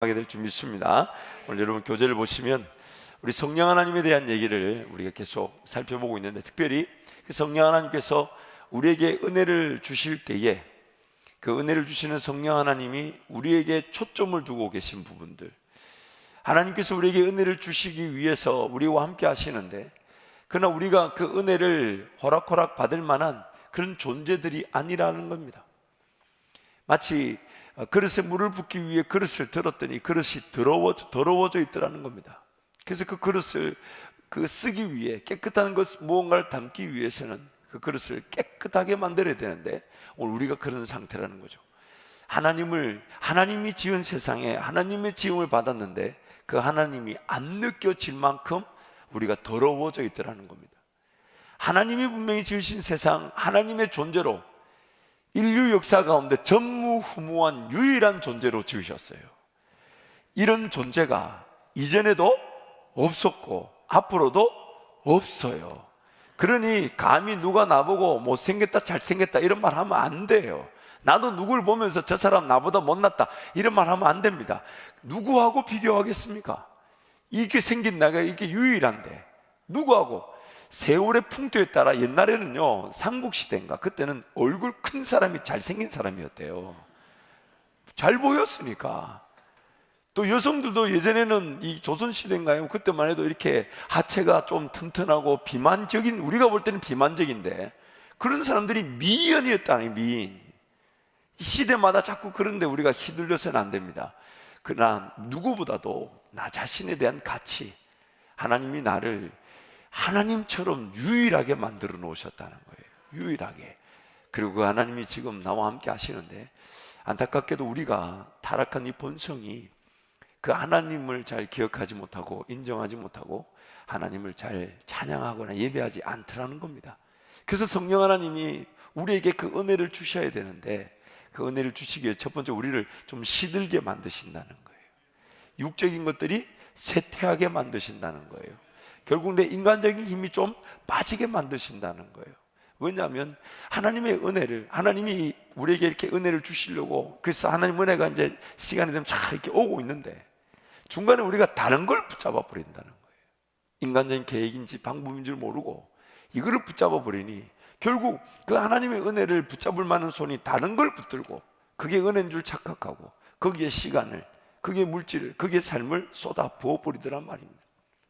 하게 될 줄 믿습니다. 오늘 여러분 교재를 보시면 우리 성령 하나님에 대한 얘기를 우리가 계속 살펴보고 있는데, 특별히 그 성령 하나님께서 우리에게 은혜를 주실 때에 그 은혜를 주시는 성령 하나님이 우리에게 초점을 두고 계신 부분들, 하나님께서 우리에게 은혜를 주시기 위해서 우리와 함께 하시는데, 그러나 우리가 그 은혜를 호락호락 받을 만한 그런 존재들이 아니라는 겁니다. 마치 그릇에 물을 붓기 위해 그릇을 들었더니 그릇이 더러워져 있더라는 겁니다. 그래서 그 그릇을 쓰기 위해, 깨끗한 것 무언가를 담기 위해서는 그 그릇을 깨끗하게 만들어야 되는데, 오늘 우리가 그런 상태라는 거죠. 하나님이 지은 세상에 하나님의 지음을 받았는데 그 하나님이 안 느껴질 만큼 우리가 더러워져 있더라는 겁니다. 하나님이 분명히 지으신 세상, 하나님의 존재로 인류 역사 가운데 전무후무한 유일한 존재로 지으셨어요. 이런 존재가 이전에도 없었고 앞으로도 없어요. 그러니 감히 누가 나보고 못생겼다 잘생겼다 이런 말 하면 안 돼요. 나도 누굴 보면서 저 사람 나보다 못났다 이런 말 하면 안 됩니다. 누구하고 비교하겠습니까? 이렇게 생긴 나가 이게 유일한데 누구하고? 세월의 풍토에 따라 옛날에는요, 삼국시대인가 그때는 얼굴 큰 사람이 잘생긴 사람이었대요. 잘 보였으니까. 또 여성들도 예전에는 이 조선시대인가요? 그때만 해도 이렇게 하체가 좀 튼튼하고 비만적인, 우리가 볼 때는 비만적인데 그런 사람들이 미인이었다니. 미인. 시대마다 자꾸 그런데 우리가 휘둘려서는 안 됩니다. 그러나 누구보다도 나 자신에 대한 가치, 하나님이 나를 하나님처럼 유일하게 만들어 놓으셨다는 거예요. 유일하게. 그리고 그 하나님이 지금 나와 함께 하시는데, 안타깝게도 우리가 타락한 이 본성이 그 하나님을 잘 기억하지 못하고 인정하지 못하고 하나님을 잘 찬양하거나 예배하지 않더라는 겁니다. 그래서 성령 하나님이 우리에게 그 은혜를 주셔야 되는데, 그 은혜를 주시기 위해 첫 번째 우리를 좀 시들게 만드신다는 거예요. 육적인 것들이 쇠퇴하게 만드신다는 거예요. 결국 내 인간적인 힘이 좀 빠지게 만드신다는 거예요. 왜냐하면 하나님의 은혜를, 하나님이 우리에게 이렇게 은혜를 주시려고, 그래서 하나님 은혜가 이제 시간이 되면 잘 이렇게 오고 있는데 중간에 우리가 다른 걸 붙잡아 버린다는 거예요. 인간적인 계획인지 방법인 줄 모르고 이거를 붙잡아 버리니 결국 그 하나님의 은혜를 붙잡을 만한 손이 다른 걸 붙들고, 그게 은혜인 줄 착각하고 거기에 시간을, 거기에 물질을, 거기에 삶을 쏟아 부어 버리더란 말입니다.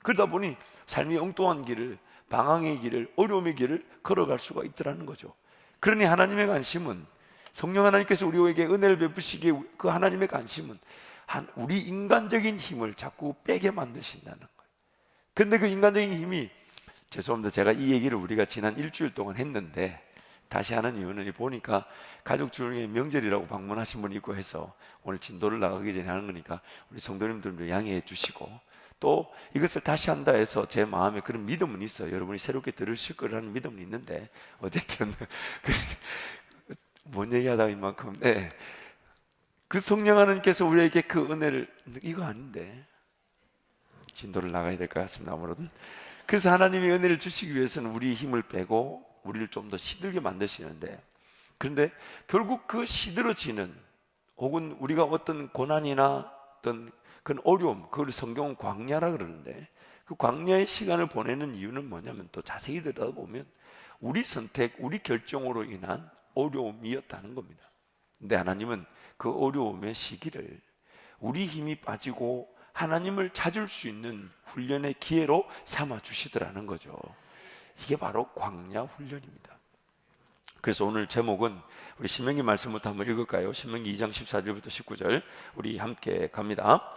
그러다 보니 삶이 엉뚱한 길을, 방황의 길을, 어려움의 길을 걸어갈 수가 있더라는 거죠. 그러니 하나님의 관심은, 성령 하나님께서 우리에게 은혜를 베푸시기에 그 하나님의 관심은 우리 인간적인 힘을 자꾸 빼게 만드신다는 거예요. 그런데 그 인간적인 힘이, 죄송합니다, 제가 이 얘기를 우리가 지난 일주일 동안 했는데 다시 하는 이유는, 보니까 가족 중에 명절이라고 방문하신 분이 있고 해서 오늘 진도를 나가기 전에 하는 거니까 우리 성도님들도 양해해 주시고, 또 이것을 다시 한다 해서 제 마음에 그런 믿음은 있어요. 여러분이 새롭게 들으실 거라는 믿음은 있는데, 어쨌든 뭔 얘기하다가 이만큼, 네. 그 성령 하나님께서 우리에게 그 은혜를, 이거 아닌데 진도를 나가야 될 것 같습니다. 아무래도. 그래서 하나님이 은혜를 주시기 위해서는 우리 힘을 빼고 우리를 좀 더 시들게 만드시는데, 그런데 결국 그 시들어지는, 혹은 우리가 어떤 고난이나 어떤 그런 어려움, 그걸 성경은 광야라 그러는데, 그 광야의 시간을 보내는 이유는 뭐냐면, 또 자세히 들여다보면 우리 선택, 우리 결정으로 인한 어려움이었다는 겁니다. 근데 하나님은 그 어려움의 시기를 우리 힘이 빠지고 하나님을 찾을 수 있는 훈련의 기회로 삼아 주시더라는 거죠. 이게 바로 광야 훈련입니다. 그래서 오늘 제목은 우리 신명기 말씀부터 한번 읽을까요? 신명기 2장 14절부터 19절 우리 함께 갑니다.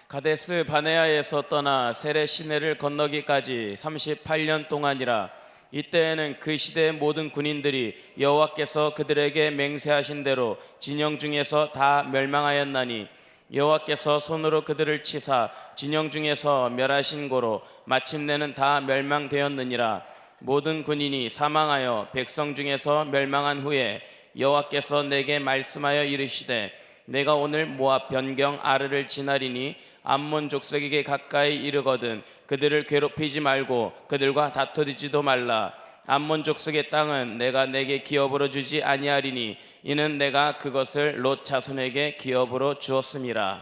가데스 바네아에서 떠나 세레 시내를 건너기까지 38년 동안이라. 이때에는 그 시대의 모든 군인들이 여호와께서 그들에게 맹세하신 대로 진영 중에서 다 멸망하였나니, 여호와께서 손으로 그들을 치사 진영 중에서 멸하신 고로 마침내는 다 멸망되었느니라. 모든 군인이 사망하여 백성 중에서 멸망한 후에 여호와께서 내게 말씀하여 이르시되, 내가 오늘 모압 변경 아르를 지나리니 암몬 족속에게 가까이 이르거든 그들을 괴롭히지 말고 그들과 다투지도 말라. 암몬 족속의 땅은 내가 내게 기업으로 주지 아니하리니 이는 내가 그것을 롯 자손에게 기업으로 주었음이라.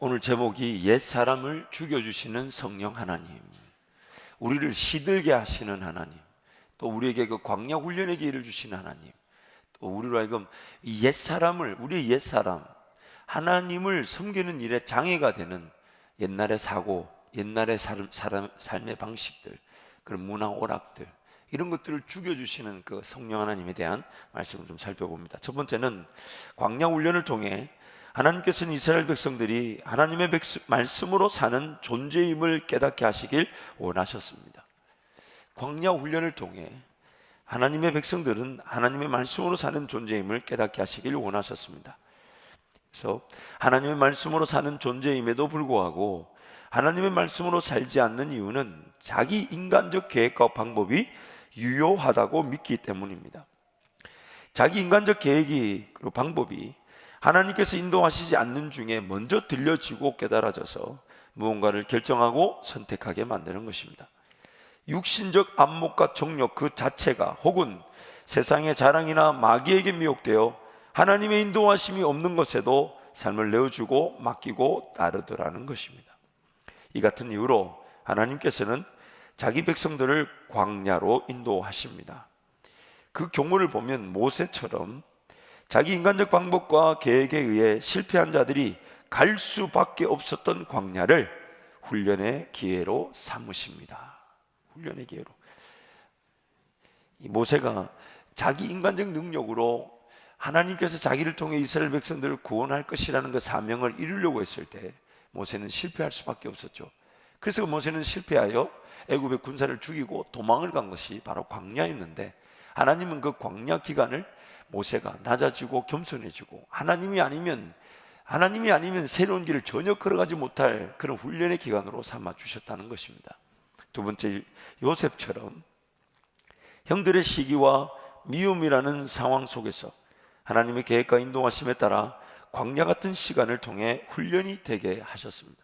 오늘 제목이 옛 사람을 죽여주시는 성령 하나님, 우리를 시들게 하시는 하나님, 또 우리에게 그 광야 훈련의 기회를 주시는 하나님, 또 우리로 하여금 이 옛 사람을, 우리의 옛 사람, 하나님을 섬기는 일에 장애가 되는 옛날의 사고, 옛날의 삶의 방식들, 그런 문화 오락들, 이런 것들을 죽여주시는 그 성령 하나님에 대한 말씀을 좀 살펴봅니다. 첫 번째는 광야 훈련을 통해 하나님께서는 이스라엘 백성들이 하나님의 말씀으로 사는 존재임을 깨닫게 하시길 원하셨습니다. 광야 훈련을 통해 하나님의 백성들은 하나님의 말씀으로 사는 존재임을 깨닫게 하시길 원하셨습니다. 그래서 하나님의 말씀으로 사는 존재임에도 불구하고 하나님의 말씀으로 살지 않는 이유는 자기 인간적 계획과 방법이 유효하다고 믿기 때문입니다. 자기 인간적 계획이 그리고 방법이 하나님께서 인도하시지 않는 중에 먼저 들려지고 깨달아져서 무언가를 결정하고 선택하게 만드는 것입니다. 육신적 안목과 정욕 그 자체가 혹은 세상의 자랑이나 마귀에게 미혹되어 하나님의 인도하심이 없는 것에도 삶을 내어주고 맡기고 따르더라는 것입니다. 이 같은 이유로 하나님께서는 자기 백성들을 광야로 인도하십니다. 그 경우를 보면 모세처럼 자기 인간적 방법과 계획에 의해 실패한 자들이 갈 수밖에 없었던 광야를 훈련의 기회로 삼으십니다. 훈련의 기회로. 이 모세가 자기 인간적 능력으로 하나님께서 자기를 통해 이스라엘 백성들을 구원할 것이라는 그 사명을 이루려고 했을 때 모세는 실패할 수밖에 없었죠. 그래서 모세는 실패하여 애굽의 군사를 죽이고 도망을 간 것이 바로 광야였는데, 하나님은 그 광야 기간을 모세가 낮아지고 겸손해지고 하나님이 아니면 새로운 길을 전혀 걸어가지 못할 그런 훈련의 기간으로 삼아 주셨다는 것입니다. 두 번째, 요셉처럼 형들의 시기와 미움이라는 상황 속에서 하나님의 계획과 인도하심에 따라 광야 같은 시간을 통해 훈련이 되게 하셨습니다.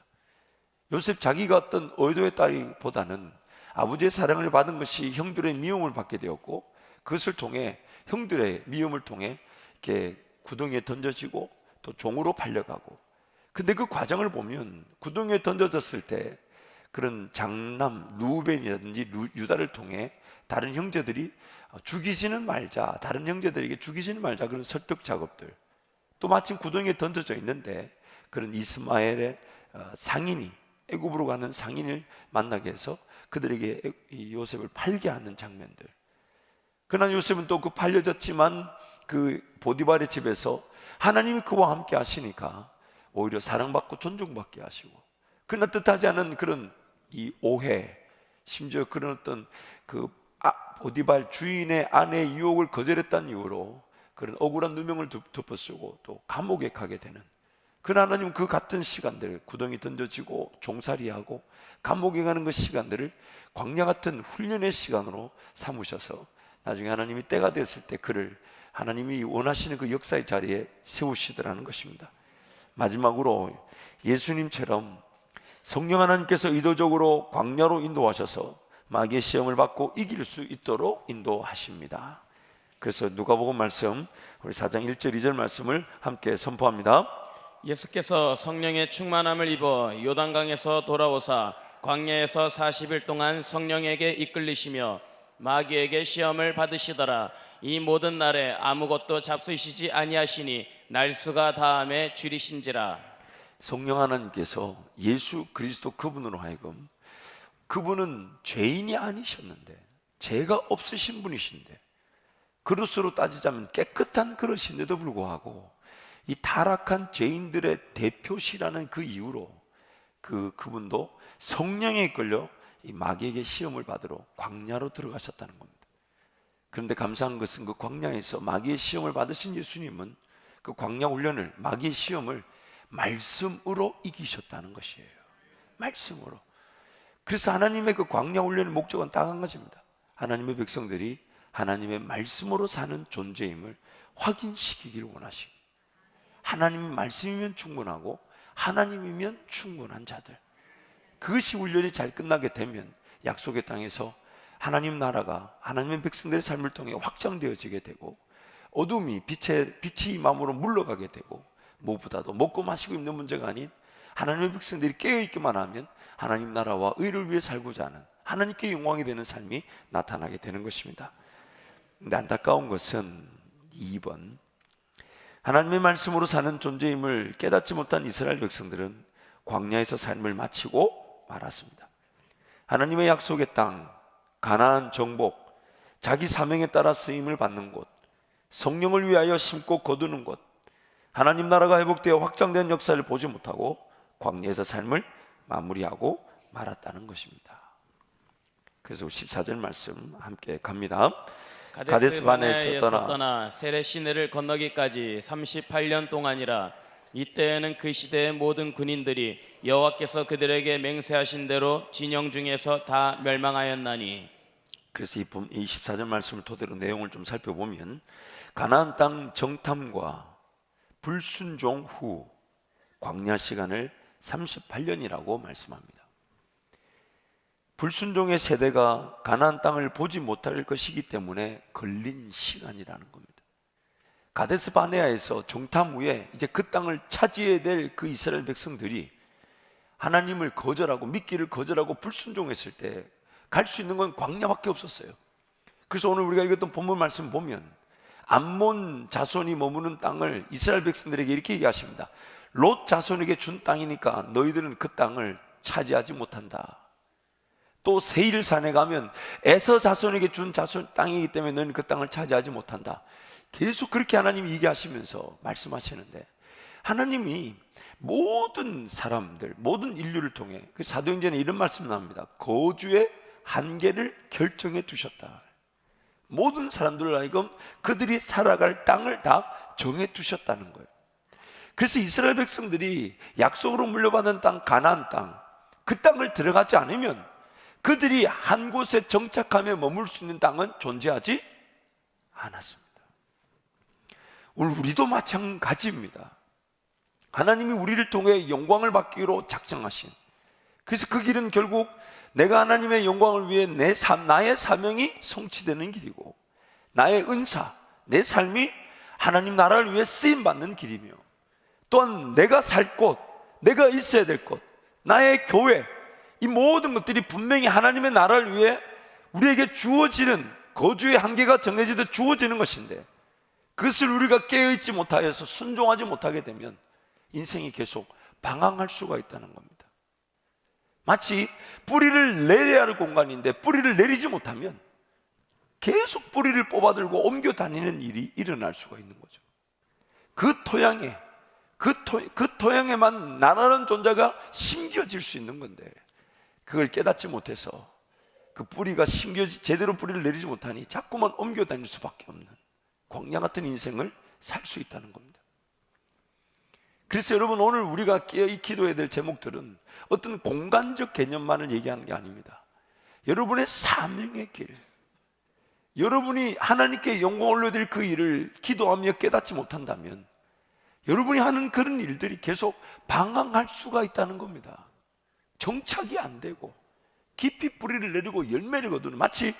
요셉 자기가 어떤 의도의 딸이보다는 아버지의 사랑을 받은 것이 형들의 미움을 받게 되었고, 그것을 통해 형들의 미움을 통해 이렇게 구덩이에 던져지고 또 종으로 팔려가고, 근데 그 과정을 보면 구덩이에 던져졌을 때 그런 장남 루벤이라든지 유다를 통해 다른 형제들이 죽이지는 말자, 다른 형제들에게 죽이지는 말자, 그런 설득 작업들, 또 마침 구덩이에 던져져 있는데 그런 이스마엘의 상인이, 애굽으로 가는 상인을 만나게 해서 그들에게 요셉을 팔게 하는 장면들. 그러나 요셉은 또 그 팔려졌지만 그 보디발의 집에서 하나님이 그와 함께 하시니까 오히려 사랑받고 존중받게 하시고, 그러나 뜻하지 않은 그런 이 오해, 심지어 그런 어떤 그 보디발 주인의 아내의 유혹을 거절했다는 이유로 그런 억울한 누명을 덮어쓰고 또 감옥에 가게 되는, 그러나 하나님은 그 같은 시간들, 구덩이 던져지고 종살이하고 감옥에 가는 그 시간들을 광야 같은 훈련의 시간으로 삼으셔서 나중에 하나님이 때가 됐을 때 그를 하나님이 원하시는 그 역사의 자리에 세우시더라는 것입니다. 마지막으로 예수님처럼 성령 하나님께서 의도적으로 광야로 인도하셔서 마귀의 시험을 받고 이길 수 있도록 인도하십니다. 그래서 누가복음 말씀 우리 4장 1절 2절 말씀을 함께 선포합니다. 예수께서 성령의 충만함을 입어 요단강에서 돌아오사 광야에서 40일 동안 성령에게 이끌리시며 마귀에게 시험을 받으시더라. 이 모든 날에 아무것도 잡수시지 아니하시니 날수가 다함에 줄이신지라. 성령 하나님께서 예수 그리스도 그분으로 하여금, 그분은 죄인이 아니셨는데 죄가 없으신 분이신데, 그릇으로 따지자면 깨끗한 그릇인데도 불구하고 이 타락한 죄인들의 대표시라는 그 이유로 그분도 성령에 끌려 이 마귀에게 시험을 받으러 광야로 들어가셨다는 겁니다. 그런데 감사한 것은 그 광야에서 마귀의 시험을 받으신 예수님은 그 광야 훈련을, 마귀의 시험을 말씀으로 이기셨다는 것이에요. 말씀으로. 그래서 하나님의 그 광야 훈련의 목적은 딱 한 가지입니다. 하나님의 백성들이 하나님의 말씀으로 사는 존재임을 확인시키기를 원하시고, 하나님의 말씀이면 충분하고 하나님이면 충분한 자들, 그것이 훈련이 잘 끝나게 되면 약속의 땅에서 하나님 나라가 하나님의 백성들의 삶을 통해 확장되어지게 되고, 어둠이 빛이 마음으로 물러가게 되고, 무엇보다도 먹고 마시고 입는 문제가 아닌 하나님의 백성들이 깨어있기만 하면 하나님 나라와 의를 위해 살고자 하는, 하나님께 영광이 되는 삶이 나타나게 되는 것입니다. 근데 안타까운 것은 2번, 하나님의 말씀으로 사는 존재임을 깨닫지 못한 이스라엘 백성들은 광야에서 삶을 마치고 말았습니다. 하나님의 약속의 땅, 가나안 정복, 자기 사명에 따라 쓰임을 받는 곳, 성령을 위하여 심고 거두는 곳, 하나님 나라가 회복되어 확장된 역사를 보지 못하고 광야에서 삶을 마무리하고 말았다는 것입니다. 그래서 14절 말씀 함께 갑니다. 가데스 바네아에서 떠나 세레 시내를 건너기까지 38년 동안이라. 이때에는 그 시대의 모든 군인들이 여호와께서 그들에게 맹세하신 대로 진영 중에서 다 멸망하였나니. 그래서 이 14절 말씀을 토대로 내용을 좀 살펴보면, 가나안 땅 정탐과 불순종 후 광야 시간을 38년이라고 말씀합니다. 불순종의 세대가 가나안 땅을 보지 못할 것이기 때문에 걸린 시간이라는 겁니다. 가데스 바네아에서 정탐 후에 이제 그 땅을 차지해야 될 그 이스라엘 백성들이 하나님을 거절하고 믿기를 거절하고 불순종했을 때 갈 수 있는 건 광야밖에 없었어요. 그래서 오늘 우리가 읽었던 본문 말씀 보면 암몬 자손이 머무는 땅을 이스라엘 백성들에게 이렇게 얘기하십니다. 롯 자손에게 준 땅이니까 너희들은 그 땅을 차지하지 못한다. 또 세일산에 가면 에서 자손에게 준 자손 땅이기 때문에 너희는 그 땅을 차지하지 못한다. 계속 그렇게 하나님이 얘기하시면서 말씀하시는데, 하나님이 모든 사람들, 모든 인류를 통해, 그 사도행전에 이런 말씀 나옵니다. 거주의 한계를 결정해 두셨다. 모든 사람들을 하여금 그들이 살아갈 땅을 다 정해 두셨다는 거예요. 그래서 이스라엘 백성들이 약속으로 물려받은 땅, 가나안 땅, 그 땅을 들어가지 않으면 그들이 한 곳에 정착하며 머물 수 있는 땅은 존재하지 않았습니다. 오늘 우리도 마찬가지입니다. 하나님이 우리를 통해 영광을 받기로 작정하신, 그래서 그 길은 결국 내가 하나님의 영광을 위해 나의 사명이 성취되는 길이고, 나의 은사, 내 삶이 하나님 나라를 위해 쓰임받는 길이며, 또한 내가 살 곳, 내가 있어야 될 곳, 나의 교회, 이 모든 것들이 분명히 하나님의 나라를 위해 우리에게 주어지는, 거주의 한계가 정해지듯 주어지는 것인데, 그것을 우리가 깨어있지 못하여서 순종하지 못하게 되면 인생이 계속 방황할 수가 있다는 겁니다. 마치 뿌리를 내려야 할 공간인데 뿌리를 내리지 못하면 계속 뿌리를 뽑아들고 옮겨 다니는 일이 일어날 수가 있는 거죠. 그 토양에만 나라는 존재가 심겨질 수 있는 건데, 그걸 깨닫지 못해서 그 뿌리가 제대로 뿌리를 내리지 못하니 자꾸만 옮겨 다닐 수밖에 없는 광야 같은 인생을 살 수 있다는 겁니다. 그래서 여러분, 오늘 우리가 깨어이 기도해야 될 제목들은 어떤 공간적 개념만을 얘기하는 게 아닙니다. 여러분의 사명의 길, 여러분이 하나님께 영광을 올려드릴 그 일을 기도하며 깨닫지 못한다면 여러분이 하는 그런 일들이 계속 방황할 수가 있다는 겁니다. 정착이 안 되고 깊이 뿌리를 내리고 열매를 거두는, 마치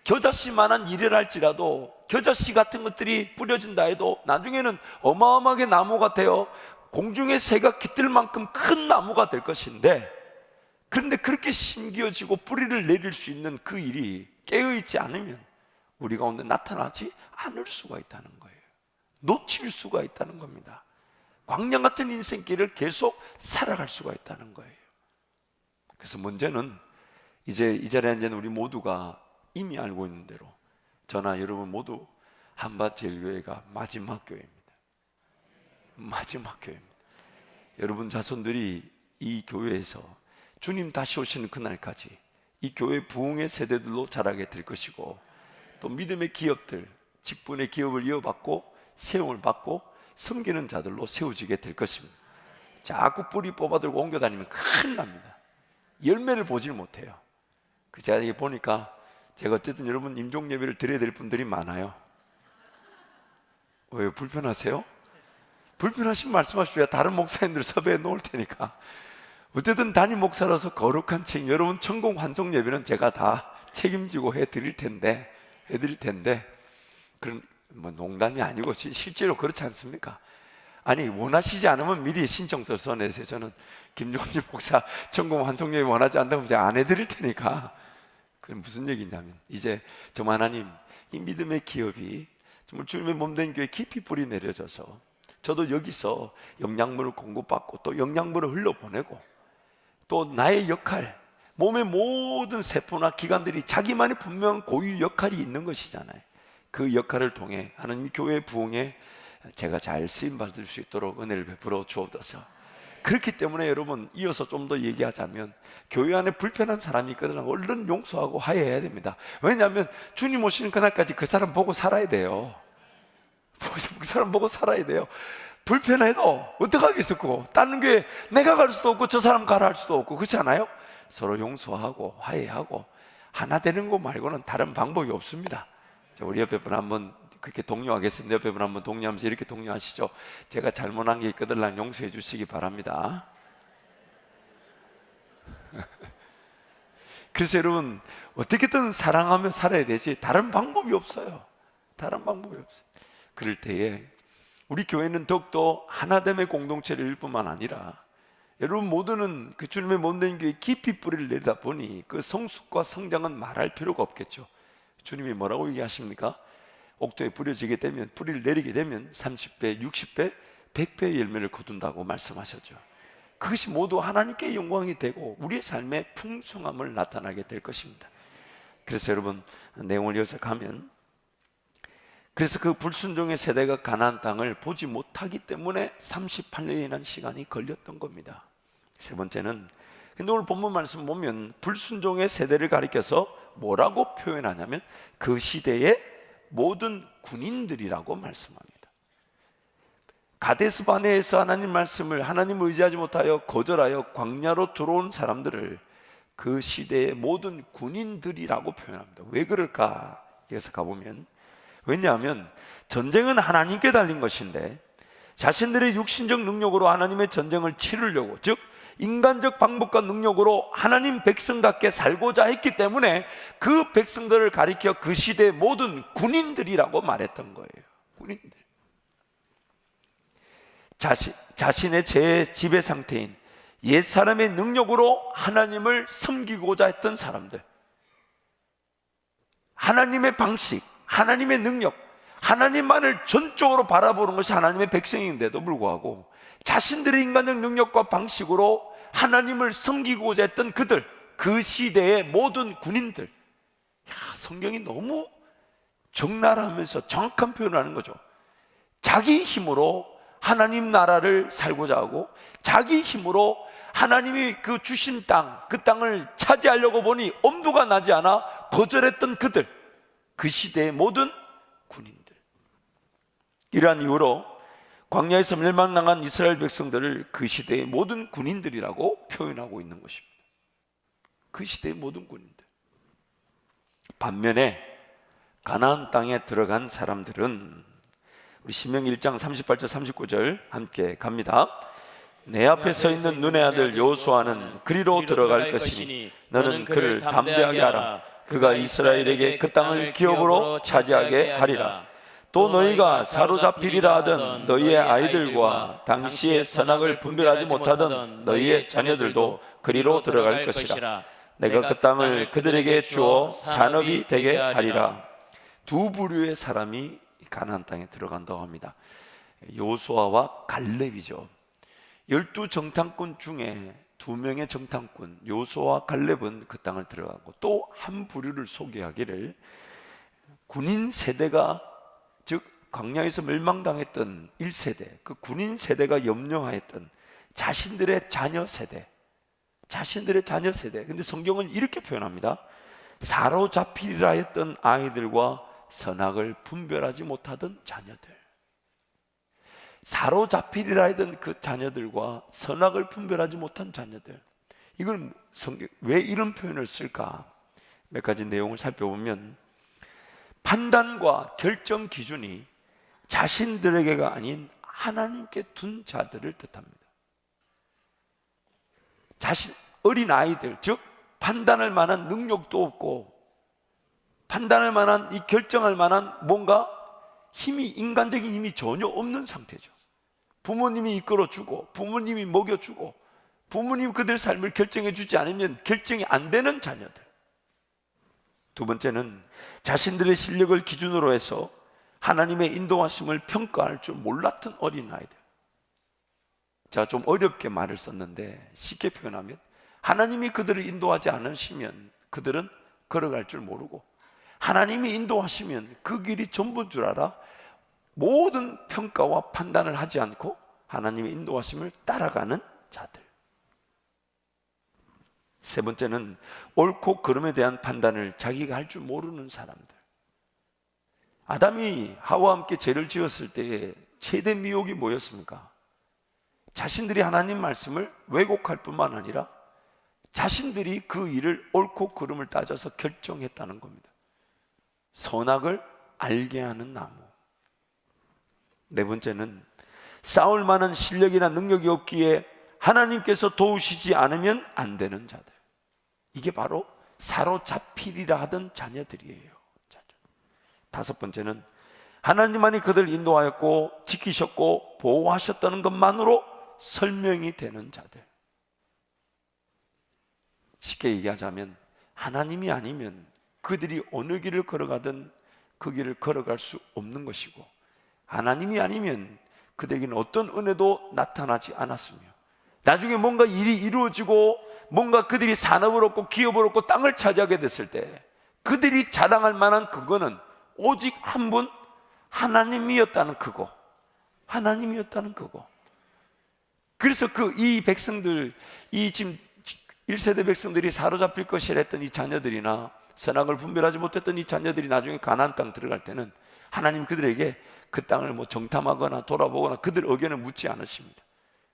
겨자씨만한 일을 할지라도 겨자씨 같은 것들이 뿌려진다 해도 나중에는 어마어마하게 나무가 되어 공중의 새가 깃들 만큼 큰 나무가 될 것인데, 그런데 그렇게 심겨지고 뿌리를 내릴 수 있는 그 일이 깨어있지 않으면 우리 가운데 나타나지 않을 수가 있다는 거예요. 놓칠 수가 있다는 겁니다. 광야 같은 인생길을 계속 살아갈 수가 있다는 거예요. 그래서 문제는 이제 이 자리에 앉은 우리 모두가 이미 알고 있는 대로 저나 여러분 모두 한밭제일교회가 마지막 교회입니다. 마지막 교회입니다. 여러분 자손들이 이 교회에서 주님 다시 오시는 그날까지 이 교회 부흥의 세대들로 자라게 될 것이고, 또 믿음의 기업들, 직분의 기업을 이어받고 세움을 받고 섬기는 자들로 세워지게 될 것입니다. 자꾸 뿌리 뽑아들고 옮겨 다니면 큰일 납니다. 열매를 보질 못해요. 제가 이게 보니까 제가 어쨌든 여러분 임종 예배를 드려야 될 분들이 많아요. 왜요? 불편하세요? 불편하시면 말씀하십시오. 다른 목사님들 섭외해 놓을 테니까. 어쨌든 담임 목사라서 거룩한 책, 여러분 천공 환송 예배는 제가 다 책임지고 해드릴 텐데 그런 뭐 농담이 아니고 실제로 그렇지 않습니까? 아니 원하시지 않으면 미리 신청서 써내세요. 저는 김종진 목사 천공 환송여행 원하지 않다면 제가 안 해드릴 테니까. 그건 무슨 얘기냐면 이제 정말 하나님 이 믿음의 기업이 정말 주님의 몸된 교회 깊이 뿌리 내려져서 저도 여기서 영양분을 공급받고 또 영양분을 흘려보내고 또 나의 역할, 몸의 모든 세포나 기관들이 자기만의 분명한 고유 역할이 있는 것이잖아요. 그 역할을 통해 하나님 교회 부흥에 제가 잘 쓰임받을 수 있도록 은혜를 베풀어 주옵소서. 그렇기 때문에 여러분 이어서 좀 더 얘기하자면 교회 안에 불편한 사람이 있거든 얼른 용서하고 화해해야 됩니다. 왜냐하면 주님 오시는 그날까지 그 사람 보고 살아야 돼요. 그 사람 보고 살아야 돼요. 불편해도 어떡하겠어. 그거 다른 교회 내가 갈 수도 없고 저 사람 가라 할 수도 없고 그렇지 않아요? 서로 용서하고 화해하고 하나 되는 거 말고는 다른 방법이 없습니다. 자, 우리 옆에 분 한번 그렇게 독려하겠습니다. 옆에 분 한번 독려하면서 이렇게 독려하시죠. 제가 잘못한 게 있거든 용서해 주시기 바랍니다. 그래서 여러분 어떻게든 사랑하며 살아야 되지 다른 방법이 없어요. 다른 방법이 없어요. 그럴 때에 우리 교회는 더욱더 하나됨의 공동체를 일 뿐만 아니라 여러분 모두는 그 주님의 몸된 교회에 깊이 뿌리를 내다 보니 그 성숙과 성장은 말할 필요가 없겠죠. 주님이 뭐라고 얘기하십니까? 옥토에 뿌려지게 되면 뿌리를 내리게 되면 30배, 60배, 100배의 열매를 거둔다고 말씀하셨죠. 그것이 모두 하나님께 영광이 되고 우리의 삶의 풍성함을 나타나게 될 것입니다. 그래서 여러분 내용을 이어서 가면 그래서 그 불순종의 세대가 가나안 땅을 보지 못하기 때문에 38년이라는 시간이 걸렸던 겁니다. 세 번째는 근데 오늘 본문 말씀 보면 불순종의 세대를 가리켜서 뭐라고 표현하냐면 그 시대의 모든 군인들이라고 말씀합니다. 가데스 바네에서 하나님 말씀을 하나님을 의지하지 못하여 거절하여 광야로 들어온 사람들을 그 시대의 모든 군인들이라고 표현합니다. 왜 그럴까? 여기서 가보면 왜냐하면 전쟁은 하나님께 달린 것인데 자신들의 육신적 능력으로 하나님의 전쟁을 치르려고 즉 인간적 방법과 능력으로 하나님 백성답게 살고자 했기 때문에 그 백성들을 가리켜 그 시대의 모든 군인들이라고 말했던 거예요. 군인들. 자신의 제 지배 상태인 옛사람의 능력으로 하나님을 섬기고자 했던 사람들, 하나님의 방식, 하나님의 능력, 하나님만을 전적으로 바라보는 것이 하나님의 백성인데도 불구하고 자신들의 인간적 능력과 방식으로 하나님을 섬기고자 했던 그들, 그 시대의 모든 군인들. 성경이 너무 적나라하면서 정확한 표현을 하는 거죠. 자기 힘으로 하나님 나라를 살고자 하고 자기 힘으로 하나님이 그 주신 땅, 그 땅을 차지하려고 보니 엄두가 나지 않아 거절했던 그들, 그 시대의 모든 군인들. 이러한 이유로 광야에서 멸망당한 이스라엘 백성들을 그 시대의 모든 군인들이라고 표현하고 있는 것입니다. 그 시대의 모든 군인들. 반면에 가나안 땅에 들어간 사람들은 우리 신명기 1장 38절 39절 함께 갑니다. 내 앞에 서 있는 눈의 아들 여호수아는 그리로 들어갈 것이니 너는 그를 담대하게 하라. 그가 이스라엘에게 그 땅을 기업으로 차지하게 하리라. 또 너희가 사로잡히리라 하던 너희의 아이들과 당시의 선악을 분별하지 못하던 너희의 자녀들도 그리로 들어갈 것이라. 내가 그 땅을 그들에게 주어 산업이 되게 하리라. 두 부류의 사람이 가나안 땅에 들어간다고 합니다. 여호수아와 갈렙이죠. 12 정탐꾼 중에 2명의 정탐꾼 여호수아와 갈렙은 그 땅을 들어가고 또 한 부류를 소개하기를 군인 세대가 즉 광야에서 멸망당했던 1세대 그 군인 세대가 염려하였던 자신들의 자녀 세대 근데 성경은 이렇게 표현합니다. 사로잡히리라 했던 아이들과 선악을 분별하지 못하던 자녀들, 사로잡히리라 했던 그 자녀들과 선악을 분별하지 못한 자녀들. 이걸 성경 왜 이런 표현을 쓸까? 몇 가지 내용을 살펴보면 판단과 결정 기준이 자신들에게가 아닌 하나님께 둔 자들을 뜻합니다. 어린 아이들, 즉 판단할 만한 능력도 없고 판단할 만한 이 결정할 만한 뭔가 힘이 인간적인 힘이 전혀 없는 상태죠. 부모님이 이끌어주고 부모님이 먹여주고 부모님 그들 삶을 결정해 주지 않으면 결정이 안 되는 자녀들. 두 번째는 자신들의 실력을 기준으로 해서 하나님의 인도하심을 평가할 줄 몰랐던 어린아이들. 제가 좀 어렵게 말을 썼는데 쉽게 표현하면 하나님이 그들을 인도하지 않으시면 그들은 걸어갈 줄 모르고 하나님이 인도하시면 그 길이 전부인 줄 알아 모든 평가와 판단을 하지 않고 하나님의 인도하심을 따라가는 자들. 세 번째는 옳고 그름에 대한 판단을 자기가 할 줄 모르는 사람들. 아담이 하와와 함께 죄를 지었을 때에 최대 미혹이 뭐였습니까? 자신들이 하나님 말씀을 왜곡할 뿐만 아니라 자신들이 그 일을 옳고 그름을 따져서 결정했다는 겁니다. 선악을 알게 하는 나무. 네 번째는 싸울 만한 실력이나 능력이 없기에 하나님께서 도우시지 않으면 안 되는 자들. 이게 바로 사로잡히리라 하던 자녀들이에요. 다섯 번째는 하나님만이 그들을 인도하였고 지키셨고 보호하셨다는 것만으로 설명이 되는 자들. 쉽게 얘기하자면 하나님이 아니면 그들이 어느 길을 걸어가든 그 길을 걸어갈 수 없는 것이고 하나님이 아니면 그들에게는 어떤 은혜도 나타나지 않았으며 나중에 뭔가 일이 이루어지고 뭔가 그들이 산업을 얻고 기업을 얻고 땅을 차지하게 됐을 때 그들이 자랑할 만한 그거는 오직 한 분 하나님이었다는 그거. 하나님이었다는 그거. 그래서 이 백성들, 이 지금 1세대 백성들이 사로잡힐 것이라 했던 이 자녀들이나 선악을 분별하지 못했던 이 자녀들이 나중에 가나안 땅 들어갈 때는 하나님 그들에게 그 땅을 뭐 정탐하거나 돌아보거나 그들 의견을 묻지 않으십니다.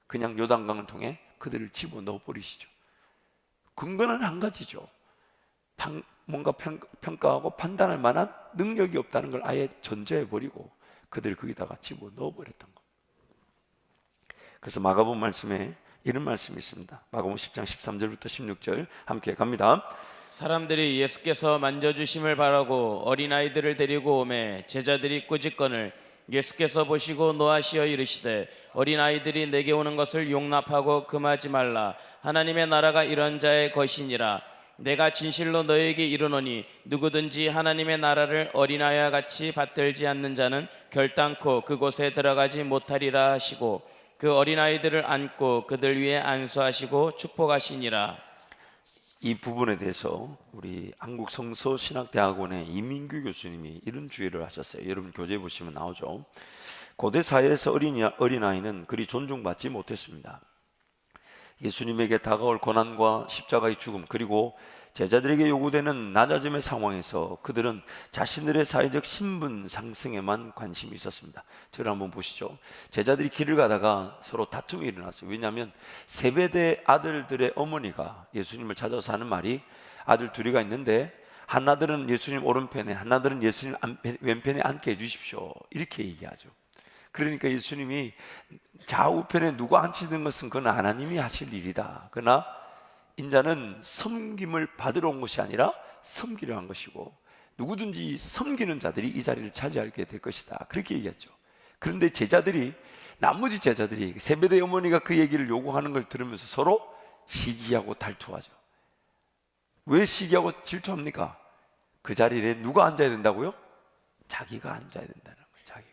그냥 요단강을 통해 그들을 집어넣어 버리시죠. 근거는 한 가지죠. 뭔가 평가하고 판단할 만한 능력이 없다는 걸 아예 전제해 버리고 그들을 거기다가 집어넣어 버렸던 겁니다. 그래서 마가복음 말씀에 이런 말씀이 있습니다. 마가복음 10장 13절부터 16절 함께 갑니다. 사람들이 예수께서 만져주심을 바라고 어린아이들을 데리고 오매 제자들이 꾸짖거늘 예수께서 보시고 노하시어 이르시되 어린아이들이 내게 오는 것을 용납하고 금하지 말라. 하나님의 나라가 이런 자의 것이니라. 내가 진실로 너희에게 이르노니 누구든지 하나님의 나라를 어린아이와 같이 받들지 않는 자는 결단코 그곳에 들어가지 못하리라 하시고 그 어린아이들을 안고 그들 위에 안수하시고 축복하시니라. 이 부분에 대해서 우리 한국성서신학대학원의 이민규 교수님이 이런 주의를 하셨어요. 여러분 교재 보시면 나오죠. 고대 사회에서 어린아이는 그리 존중받지 못했습니다. 예수님에게 다가올 고난과 십자가의 죽음 그리고 제자들에게 요구되는 낮아짐의 상황에서 그들은 자신들의 사회적 신분 상승에만 관심이 있었습니다. 저를 한번 보시죠. 제자들이 길을 가다가 서로 다툼이 일어났어요. 왜냐하면 세베대 아들들의 어머니가 예수님을 찾아서 하는 말이 아들 둘이가 있는데 하나들은 예수님 오른편에 하나들은 예수님 왼편에 앉게 해주십시오. 이렇게 얘기하죠. 그러니까 예수님이 좌우편에 누가 앉히는 것은 그건 하나님이 하실 일이다. 그러나 인자는 섬김을 받으러 온 것이 아니라 섬기려 한 것이고 누구든지 섬기는 자들이 이 자리를 차지하게 될 것이다. 그렇게 얘기했죠. 그런데 나머지 제자들이 세베대 어머니가 그 얘기를 요구하는 걸 들으면서 서로 시기하고 탈투하죠. 왜 시기하고 질투합니까? 그 자리에 누가 앉아야 된다고요? 자기가 앉아야 된다는 거예요. 자기가.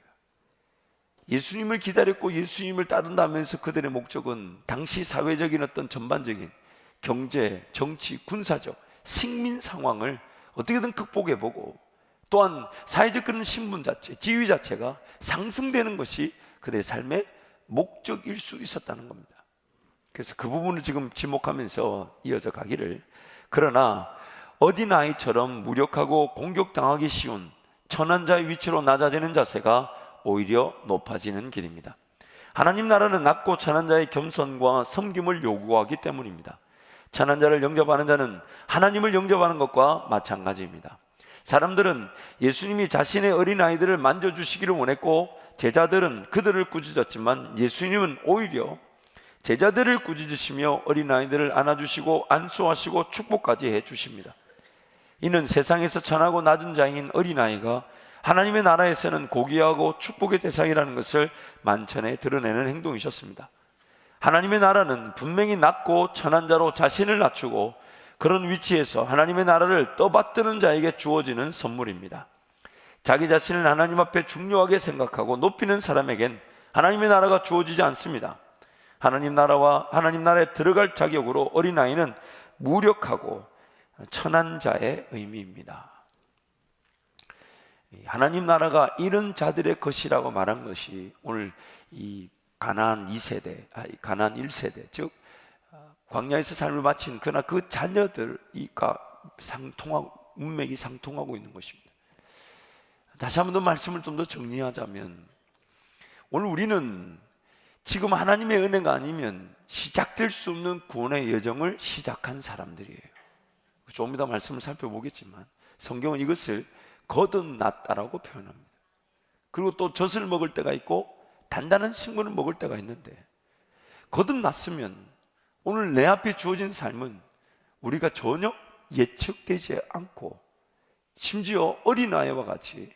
예수님을 기다렸고 예수님을 따른다면서 그들의 목적은 당시 사회적인 어떤 전반적인 경제, 정치, 군사적, 식민 상황을 어떻게든 극복해보고 또한 사회적 그런 신분 자체, 지위 자체가 상승되는 것이 그들의 삶의 목적일 수 있었다는 겁니다. 그래서 그 부분을 지금 지목하면서 이어져 가기를 그러나 어린아이처럼 무력하고 공격당하기 쉬운 천한 자의 위치로 낮아지는 자세가 오히려 높아지는 길입니다. 하나님 나라는 낮고 천한 자의 겸손과 섬김을 요구하기 때문입니다. 천한 자를 영접하는 자는 하나님을 영접하는 것과 마찬가지입니다. 사람들은 예수님이 자신의 어린아이들을 만져주시기를 원했고 제자들은 그들을 꾸짖었지만 예수님은 오히려 제자들을 꾸짖으시며 어린아이들을 안아주시고 안수하시고 축복까지 해주십니다. 이는 세상에서 천하고 낮은 자인 어린아이가 하나님의 나라에서는 고귀하고 축복의 대상이라는 것을 만천에 드러내는 행동이셨습니다. 하나님의 나라는 분명히 낮고 천한 자로 자신을 낮추고 그런 위치에서 하나님의 나라를 떠받드는 자에게 주어지는 선물입니다. 자기 자신을 하나님 앞에 중요하게 생각하고 높이는 사람에겐 하나님의 나라가 주어지지 않습니다. 하나님 나라와 하나님 나라에 들어갈 자격으로 어린아이는 무력하고 천한 자의 의미입니다. 하나님 나라가 이런 자들의 것이라고 말한 것이 오늘 이 가나안 2세대, 가나안 1세대, 즉 광야에서 삶을 마친 그러나 그 자녀들과 문맥이 상통하고 있는 것입니다. 다시 한 번 더 말씀을 좀 더 정리하자면, 오늘 우리는 지금 하나님의 은혜가 아니면 시작될 수 없는 구원의 여정을 시작한 사람들이에요. 조금 이따 말씀을 살펴보겠지만 성경은 이것을 거듭났다라고 표현합니다. 그리고 또 젖을 먹을 때가 있고 단단한 식물을 먹을 때가 있는데, 거듭났으면 오늘 내 앞에 주어진 삶은 우리가 전혀 예측되지 않고 심지어 어린아이와 같이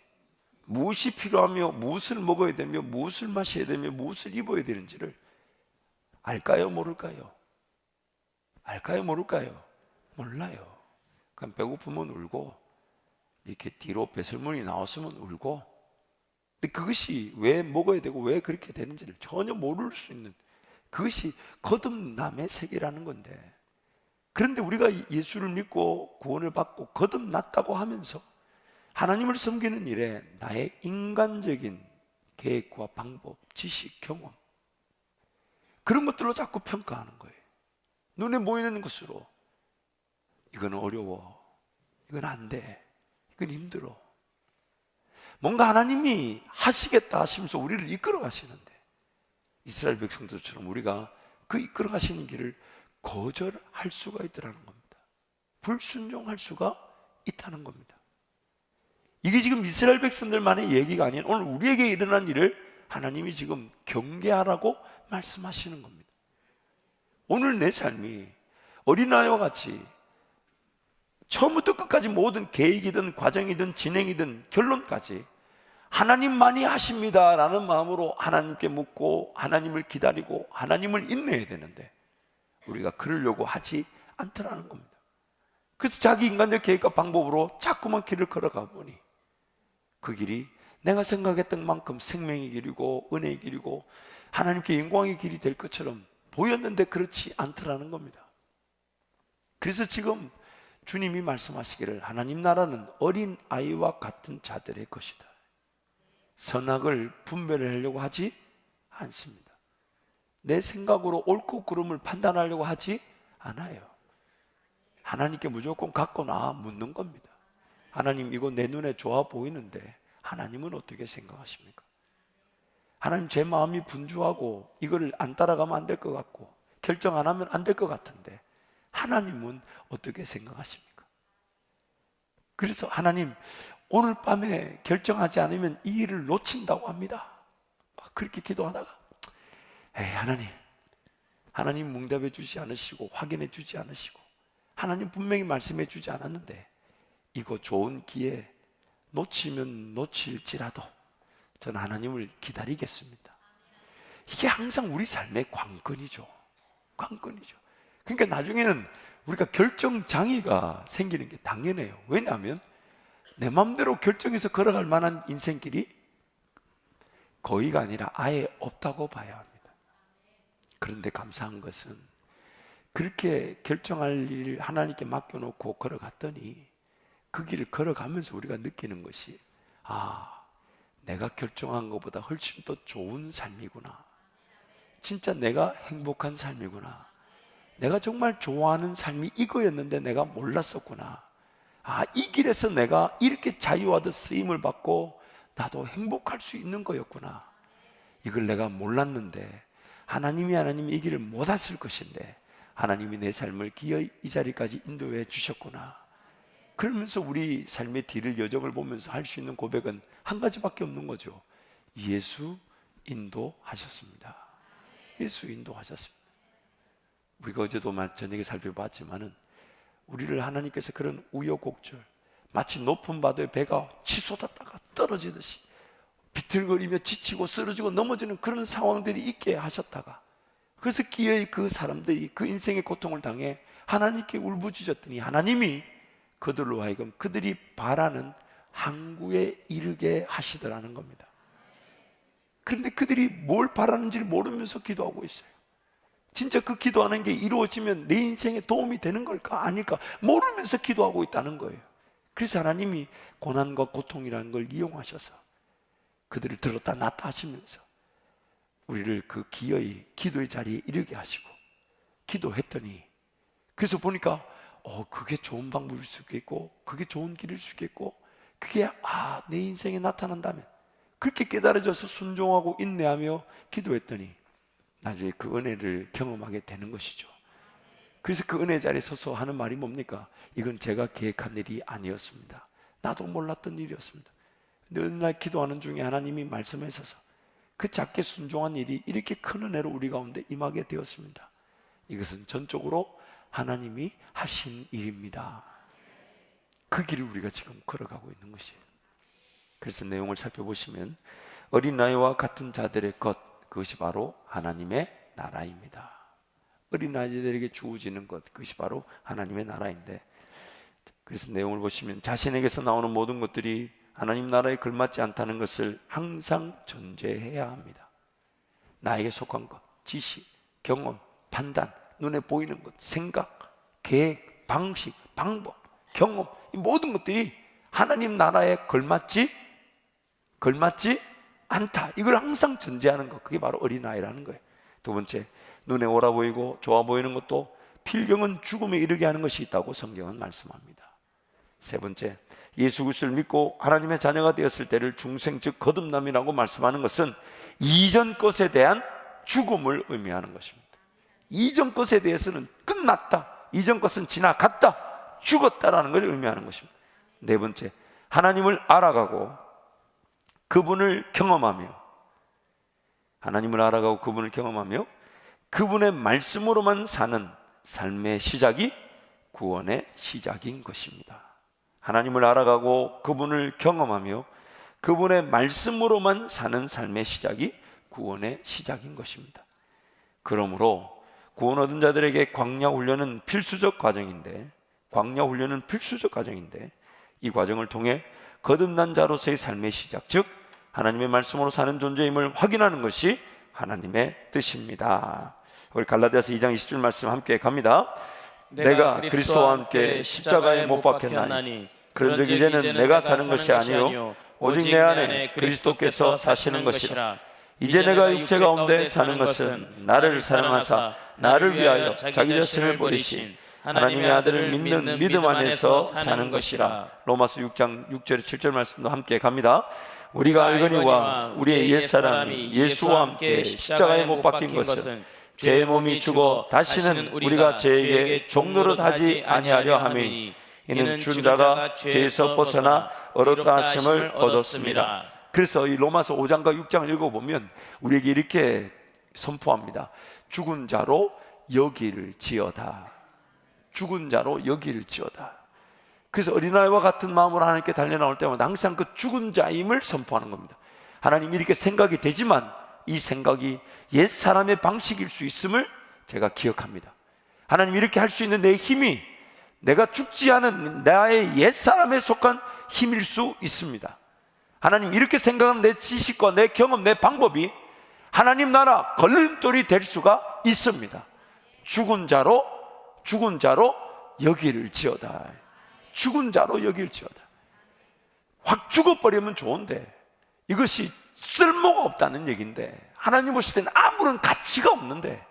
무엇이 필요하며 무엇을 먹어야 되며 무엇을 마셔야 되며 무엇을 입어야 되는지를 알까요? 모를까요? 알까요? 모를까요? 몰라요. 그냥 배고프면 울고 이렇게 뒤로 배설물이 나왔으면 울고, 근데 그것이 왜 먹어야 되고 왜 그렇게 되는지를 전혀 모를 수 있는, 그것이 거듭남의 세계라는 건데, 그런데 우리가 예수를 믿고 구원을 받고 거듭났다고 하면서 하나님을 섬기는 일에 나의 인간적인 계획과 방법, 지식, 경험, 그런 것들로 자꾸 평가하는 거예요. 눈에 보이는 것으로 이거는 어려워, 이건 안 돼, 이건 힘들어. 뭔가 하나님이 하시겠다 하시면서 우리를 이끌어 가시는데, 이스라엘 백성들처럼 우리가 그 이끌어 가시는 길을 거절할 수가 있다는 겁니다. 불순종할 수가 있다는 겁니다. 이게 지금 이스라엘 백성들만의 얘기가 아닌 오늘 우리에게 일어난 일을 하나님이 지금 경계하라고 말씀하시는 겁니다. 오늘 내 삶이 어린아이와 같이 처음부터 끝까지 모든 계획이든 과정이든 진행이든 결론까지 하나님만이 하십니다라는 마음으로 하나님께 묻고 하나님을 기다리고 하나님을 인내해야 되는데, 우리가 그러려고 하지 않더라는 겁니다. 그래서 자기 인간적 계획과 방법으로 자꾸만 길을 걸어가 보니 그 길이 내가 생각했던 만큼 생명의 길이고 은혜의 길이고 하나님께 영광의 길이 될 것처럼 보였는데 그렇지 않더라는 겁니다. 그래서 지금 주님이 말씀하시기를 하나님 나라는 어린 아이와 같은 자들의 것이다. 선악을 분별을 하려고 하지 않습니다. 내 생각으로 옳고 그름을 판단하려고 하지 않아요. 하나님께 무조건 갖고 나와 묻는 겁니다. 하나님, 이거 내 눈에 좋아 보이는데 하나님은 어떻게 생각하십니까? 하나님, 제 마음이 분주하고 이거를 안 따라가면 안 될 것 같고 결정 안 하면 안 될 것 같은데 하나님은 어떻게 생각하십니까? 그래서 하나님, 오늘 밤에 결정하지 않으면 이 일을 놓친다고 합니다. 그렇게 기도하다가 하나님 응답해 주지 않으시고 확인해 주지 않으시고 하나님 분명히 말씀해 주지 않았는데 이거 좋은 기회 놓치면 놓칠지라도 저는 하나님을 기다리겠습니다. 이게 항상 우리 삶의 관건이죠. 관건이죠. 그러니까 나중에는 우리가 결정장애가 생기는 게 당연해요. 왜냐하면 내 마음대로 결정해서 걸어갈 만한 인생길이 거의가 아니라 아예 없다고 봐야 합니다. 그런데 감사한 것은 그렇게 결정할 일을 하나님께 맡겨놓고 걸어갔더니 그 길을 걸어가면서 우리가 느끼는 것이, 내가 결정한 것보다 훨씬 더 좋은 삶이구나. 진짜 내가 행복한 삶이구나. 내가 정말 좋아하는 삶이 이거였는데 내가 몰랐었구나. 이 길에서 내가 이렇게 자유하듯 쓰임을 받고 나도 행복할 수 있는 거였구나. 이걸 내가 몰랐는데 하나님이 이 길을 못 왔을 것인데 하나님이 내 삶을 기어이 이 자리까지 인도해 주셨구나. 그러면서 우리 삶의 뒤를 여정을 보면서 할 수 있는 고백은 한 가지밖에 없는 거죠. 예수 인도하셨습니다. 예수 인도하셨습니다. 우리가 어제도 저녁에 살펴봤지만은 우리를 하나님께서 그런 우여곡절, 마치 높은 바다에 배가 치솟았다가 떨어지듯이 비틀거리며 지치고 쓰러지고 넘어지는 그런 상황들이 있게 하셨다가, 그래서 기어이 그 사람들이 그 인생의 고통을 당해 하나님께 울부짖었더니 하나님이 그들로 하여금 그들이 바라는 항구에 이르게 하시더라는 겁니다. 그런데 그들이 뭘 바라는지를 모르면서 기도하고 있어요. 진짜 그 기도하는 게 이루어지면 내 인생에 도움이 되는 걸까 아닐까 모르면서 기도하고 있다는 거예요. 그래서 하나님이 고난과 고통이라는 걸 이용하셔서 그들을 들었다 놨다 하시면서 우리를 그 기어이 기도의 자리에 이르게 하시고, 기도했더니 그래서 보니까 그게 좋은 방법일 수 있겠고 그게 좋은 길일 수 있겠고 그게 내 인생에 나타난다면, 그렇게 깨달아져서 순종하고 인내하며 기도했더니 나중에 그 은혜를 경험하게 되는 것이죠. 그래서 그 은혜 자리에 서서 하는 말이 뭡니까? 이건 제가 계획한 일이 아니었습니다. 나도 몰랐던 일이었습니다. 근데 어느 날 기도하는 중에 하나님이 말씀하셔서 그 작게 순종한 일이 이렇게 큰 은혜로 우리 가운데 임하게 되었습니다. 이것은 전적으로 하나님이 하신 일입니다. 그 길을 우리가 지금 걸어가고 있는 것이에요. 그래서 내용을 살펴보시면 어린아이와 같은 자들의 것, 그것이 바로 하나님의 나라입니다. 어린아이들에게 주어지는 것, 그것이 바로 하나님의 나라인데, 그래서 내용을 보시면 자신에게서 나오는 모든 것들이 하나님 나라에 걸맞지 않다는 것을 항상 전제해야 합니다. 나에게 속한 것, 지식, 경험, 판단, 눈에 보이는 것, 생각, 계획, 방식, 방법, 경험, 이 모든 것들이 하나님 나라에 걸맞지 않다. 이걸 항상 전제하는 것, 그게 바로 어린아이라는 거예요. 두 번째, 눈에 옳아 보이고 좋아 보이는 것도 필경은 죽음에 이르게 하는 것이 있다고 성경은 말씀합니다. 세 번째, 예수 그리스도를 믿고 하나님의 자녀가 되었을 때를 중생 즉 거듭남이라고 말씀하는 것은 이전 것에 대한 죽음을 의미하는 것입니다. 이전 것에 대해서는 끝났다, 이전 것은 지나갔다, 죽었다라는 걸 의미하는 것입니다. 네 번째, 하나님을 알아가고 그분을 경험하며, 하나님을 알아가고 그분을 경험하며 그분의 말씀으로만 사는 삶의 시작이 구원의 시작인 것입니다. 하나님을 알아가고 그분을 경험하며 그분의 말씀으로만 사는 삶의 시작이 구원의 시작인 것입니다. 그러므로 구원 얻은 자들에게 광야 훈련은 필수적 과정인데, 이 과정을 통해 거듭난 자로서의 삶의 시작, 즉 하나님의 말씀으로 사는 존재임을 확인하는 것이 하나님의 뜻입니다. 우리 갈라디아서 2장 20절 말씀 함께 갑니다. 내가 그리스도와 함께 십자가에 못 박혔나니 그런즉 이제는 내가 사는 것이 아니요 오직 내 안에 그리스도께서 사시는 것이라. 이제 내가 육체 가운데 사는 것은 나를 사랑하사 나를 위하여 자기 자신을 버리신 하나님의 아들을 믿는 믿음 안에서 사는 것이라. 로마서 6장 6절 7절 말씀도 함께 갑니다. 우리가 알거니와 우리의 옛사람이 예수와 함께 십자가에 못 박힌 것은 죄의 몸이 죽어 다시는 우리가 죄에게 종노릇 하지 아니하려 함이니 이는 죽은 자가 죄에서 벗어나 어렵다 하심을 얻었습니다. 그래서 이 로마서 5장과 6장을 읽어보면 우리에게 이렇게 선포합니다. 죽은 자로 여기를지어다. 죽은 자로 여기를지어다. 그래서 어린아이와 같은 마음으로 하나님께 달려나올 때마다 항상 그 죽은 자임을 선포하는 겁니다. 하나님이 이렇게 생각이 되지만 이 생각이 옛사람의 방식일 수 있음을 제가 기억합니다. 하나님 이렇게 할 수 있는 내 힘이 내가 죽지 않은 나의 옛사람에 속한 힘일 수 있습니다. 하나님 이렇게 생각하는 내 지식과 내 경험, 내 방법이 하나님 나라 걸림돌이 될 수가 있습니다. 죽은 자로 여기를지어다. 죽은 자로 여기를지어다. 확 죽어버리면 좋은데 이것이 쓸모가 없다는 얘기인데, 하나님 보실 때는 아무런 가치가 없는데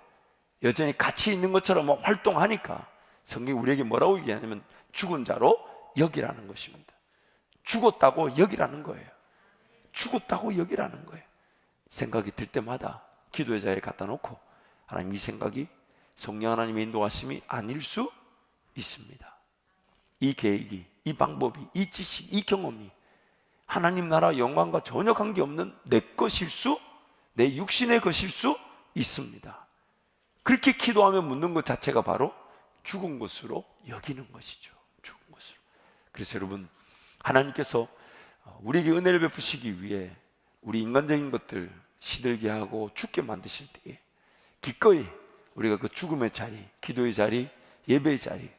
여전히 가치 있는 것처럼 활동하니까 성경이 우리에게 뭐라고 얘기하냐면 죽은 자로 여기라는 것입니다. 죽었다고 여기라는 거예요. 죽었다고 여기라는 거예요. 생각이 들 때마다 기도의 자리에 갖다 놓고 하나님 이 생각이 성령 하나님의 인도하심이 아닐 수 있습니다. 이 계획이, 이 방법이, 이 지식, 이 경험이 하나님 나라 영광과 전혀 관계없는 내 것일 수, 내 육신의 것일 수 있습니다. 그렇게 기도하며 묻는 것 자체가 바로 죽은 것으로 여기는 것이죠. 죽은 것으로. 그래서 여러분, 하나님께서 우리에게 은혜를 베푸시기 위해 우리 인간적인 것들 시들게 하고 죽게 만드실 때에 기꺼이 우리가 그 죽음의 자리, 기도의 자리, 예배의 자리,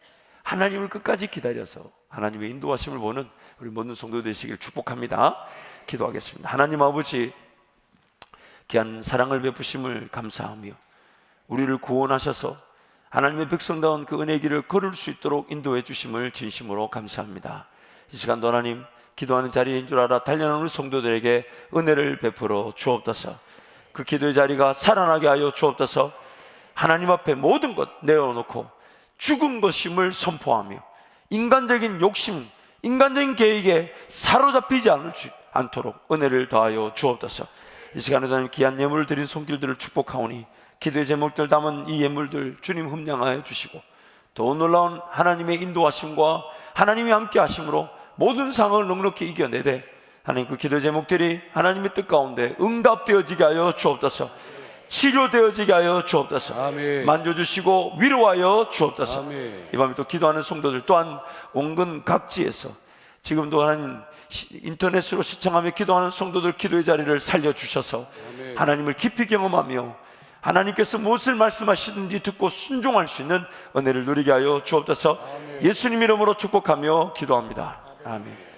하나님을 끝까지 기다려서 하나님의 인도하심을 보는 우리 모든 성도 되시길 축복합니다. 기도하겠습니다. 하나님 아버지, 귀한 사랑을 베푸심을 감사하며 우리를 구원하셔서 하나님의 백성다운 그 은혜의 길을 걸을 수 있도록 인도해 주심을 진심으로 감사합니다. 이 시간도 하나님, 기도하는 자리인 줄 알아 달려나오는 성도들에게 은혜를 베풀어 주옵소서. 그 기도의 자리가 살아나게 하여 주옵소서. 하나님 앞에 모든 것 내어놓고 죽은 것임을 선포하며 인간적인 욕심, 인간적인 계획에 사로잡히지 않도록 은혜를 더하여 주옵소서. 이 시간에도 하나님 귀한 예물을 드린 손길들을 축복하오니 기도의 제목들 담은 이 예물들 주님 흠량하여 주시고 더 놀라운 하나님의 인도하심과 하나님이 함께 하심으로 모든 상황을 넉넉히 이겨내되 하나님 그 기도 제목들이 하나님의 뜻 가운데 응답되어지게 하여 주옵소서. 치료되어지게 하여 주옵소서. 아멘. 만져주시고 위로하여 주옵소서. 아멘. 이 밤에 또 기도하는 성도들 또한 온근 각지에서 지금도 하나님 인터넷으로 시청하며 기도하는 성도들 기도의 자리를 살려주셔서 아멘. 하나님을 깊이 경험하며 하나님께서 무엇을 말씀하시든지 듣고 순종할 수 있는 은혜를 누리게 하여 주옵소서. 예수님 이름으로 축복하며 기도합니다. 아멘.